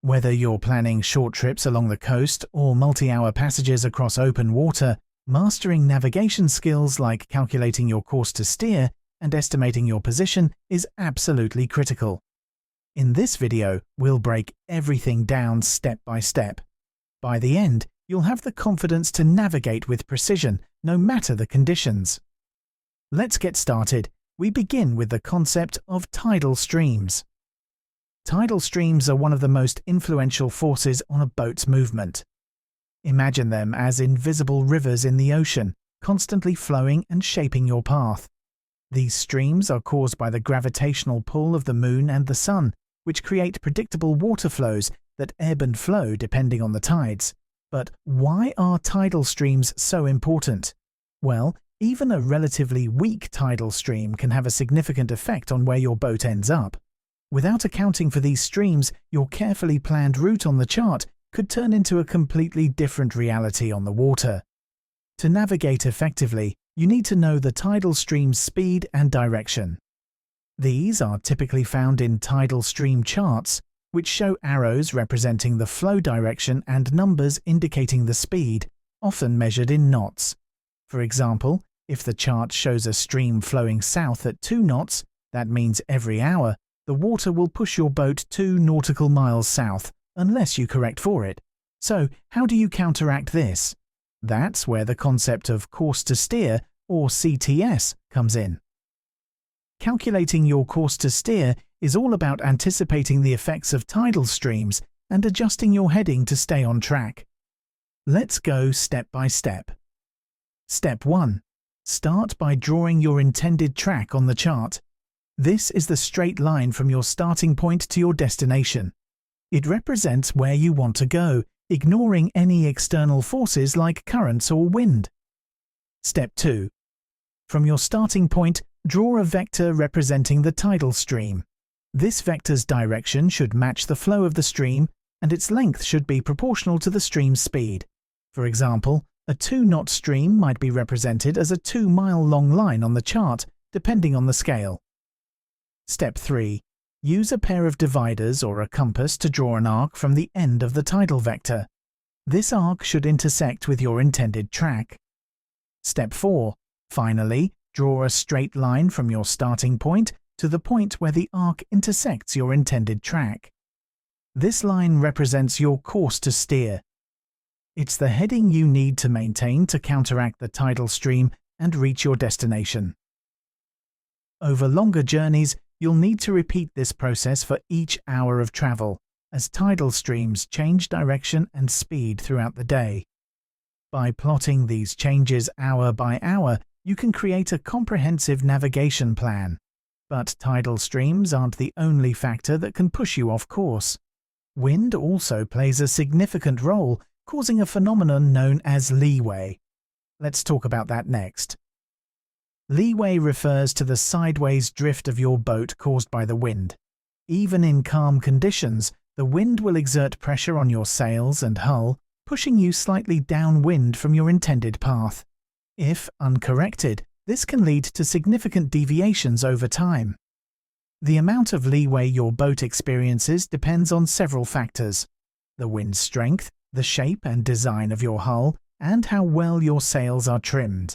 Whether you're planning short trips along the coast or multi-hour passages across open water, mastering navigation skills like calculating your course to steer and estimating your position is absolutely critical. In this video, we'll break everything down step by step. By the end, you'll have the confidence to navigate with precision, no matter the conditions. Let's get started. We begin with the concept of tidal streams. Tidal streams are one of the most influential forces on a boat's movement. Imagine them as invisible rivers in the ocean, constantly flowing and shaping your path. These streams are caused by the gravitational pull of the moon and the sun, which create predictable water flows that ebb and flow depending on the tides. But why are tidal streams so important? Well, even a relatively weak tidal stream can have a significant effect on where your boat ends up. Without accounting for these streams, your carefully planned route on the chart could turn into a completely different reality on the water. To navigate effectively, you need to know the tidal stream's speed and direction. These are typically found in tidal stream charts, which show arrows representing the flow direction and numbers indicating the speed, often measured in knots. For example, if the chart shows a stream flowing south at 2 knots, that means every hour, the water will push your boat 2 nautical miles south, unless you correct for it. So, how do you counteract this? That's where the concept of course to steer, or CTS, comes in. Calculating your course to steer is all about anticipating the effects of tidal streams and adjusting your heading to stay on track. Let's go step by step. Step 1. Start by drawing your intended track on the chart. This is the straight line from your starting point to your destination. It represents where you want to go, ignoring any external forces like currents or wind. Step 2. From your starting point, draw a vector representing the tidal stream. This vector's direction should match the flow of the stream, and its length should be proportional to the stream's speed. For example, a 2-knot stream might be represented as a 2-mile-long line on the chart, depending on the scale. Step 3. Use a pair of dividers or a compass to draw an arc from the end of the tidal vector. This arc should intersect with your intended track. Step 4. Finally, draw a straight line from your starting point to the point where the arc intersects your intended track. This line represents your course to steer. It's the heading you need to maintain to counteract the tidal stream and reach your destination. Over longer journeys, you'll need to repeat this process for each hour of travel, as tidal streams change direction and speed throughout the day. By plotting these changes hour by hour, you can create a comprehensive navigation plan. But tidal streams aren't the only factor that can push you off course. Wind also plays a significant role, causing a phenomenon known as leeway. Let's talk about that next. Leeway refers to the sideways drift of your boat caused by the wind. Even in calm conditions, the wind will exert pressure on your sails and hull, pushing you slightly downwind from your intended path. If uncorrected, this can lead to significant deviations over time. The amount of leeway your boat experiences depends on several factors: the wind's strength, the shape and design of your hull, and how well your sails are trimmed.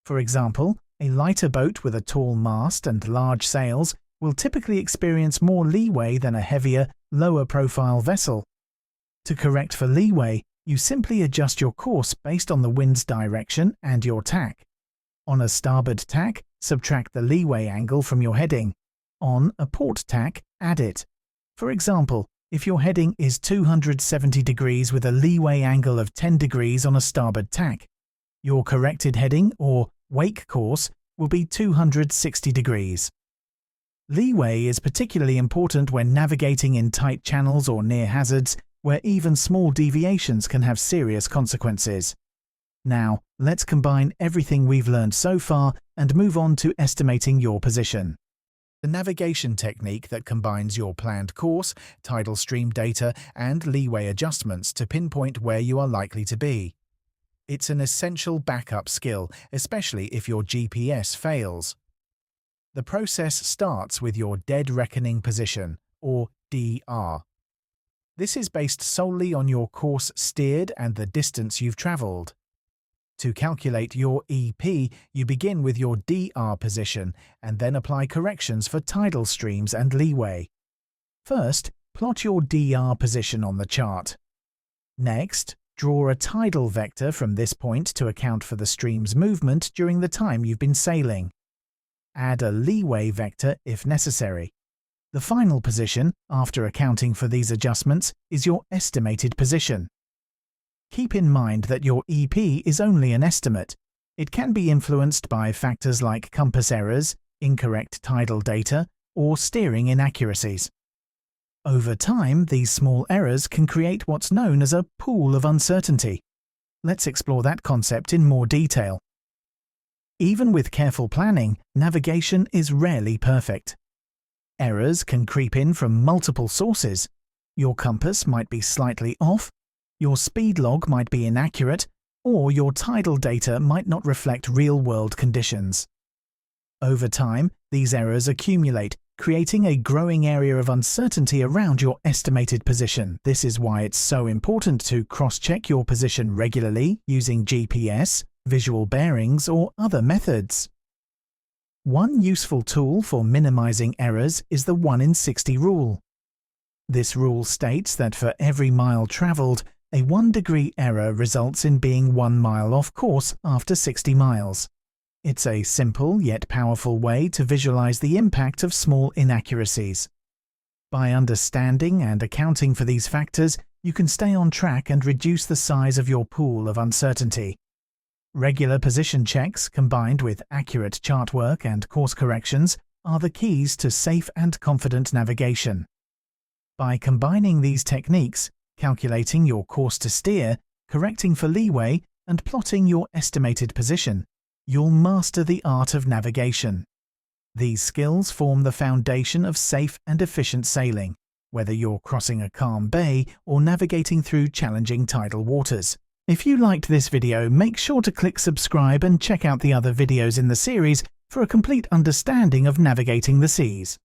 For example, a lighter boat with a tall mast and large sails will typically experience more leeway than a heavier, lower-profile vessel. To correct for leeway, you simply adjust your course based on the wind's direction and your tack. On a starboard tack, subtract the leeway angle from your heading. On a port tack, add it. For example, if your heading is 270 degrees with a leeway angle of 10 degrees on a starboard tack, your corrected heading, or wake course, will be 260 degrees. Leeway is particularly important when navigating in tight channels or near hazards, where even small deviations can have serious consequences. Now, let's combine everything we've learned so far and move on to estimating your position. The navigation technique that combines your planned course, tidal stream data, and leeway adjustments to pinpoint where you are likely to be. It's an essential backup skill, especially if your GPS fails. The process starts with your dead reckoning position, or DR. This is based solely on your course steered and the distance you've travelled. To calculate your EP, you begin with your DR position and then apply corrections for tidal streams and leeway. First, plot your DR position on the chart. Next, draw a tidal vector from this point to account for the stream's movement during the time you've been sailing. Add a leeway vector if necessary. The final position, after accounting for these adjustments, is your estimated position. Keep in mind that your EP is only an estimate. It can be influenced by factors like compass errors, incorrect tidal data, or steering inaccuracies. Over time, these small errors can create what's known as a pool of uncertainty. Let's explore that concept in more detail. Even with careful planning, navigation is rarely perfect. Errors can creep in from multiple sources. Your compass might be slightly off, your speed log might be inaccurate, or your tidal data might not reflect real-world conditions. Over time, these errors accumulate, creating a growing area of uncertainty around your estimated position. This is why it's so important to cross-check your position regularly using GPS, visual bearings, or other methods. One useful tool for minimizing errors is the 1 in 60 rule. This rule states that for every mile traveled, a 1-degree error results in being 1 mile off course after 60 miles. It's a simple yet powerful way to visualize the impact of small inaccuracies. By understanding and accounting for these factors, you can stay on track and reduce the size of your pool of uncertainty. Regular position checks combined with accurate chart work and course corrections are the keys to safe and confident navigation. By combining these techniques, calculating your course to steer, correcting for leeway, and plotting your estimated position, you'll master the art of navigation. These skills form the foundation of safe and efficient sailing, whether you're crossing a calm bay or navigating through challenging tidal waters. If you liked this video, make sure to click subscribe and check out the other videos in the series for a complete understanding of navigating the seas.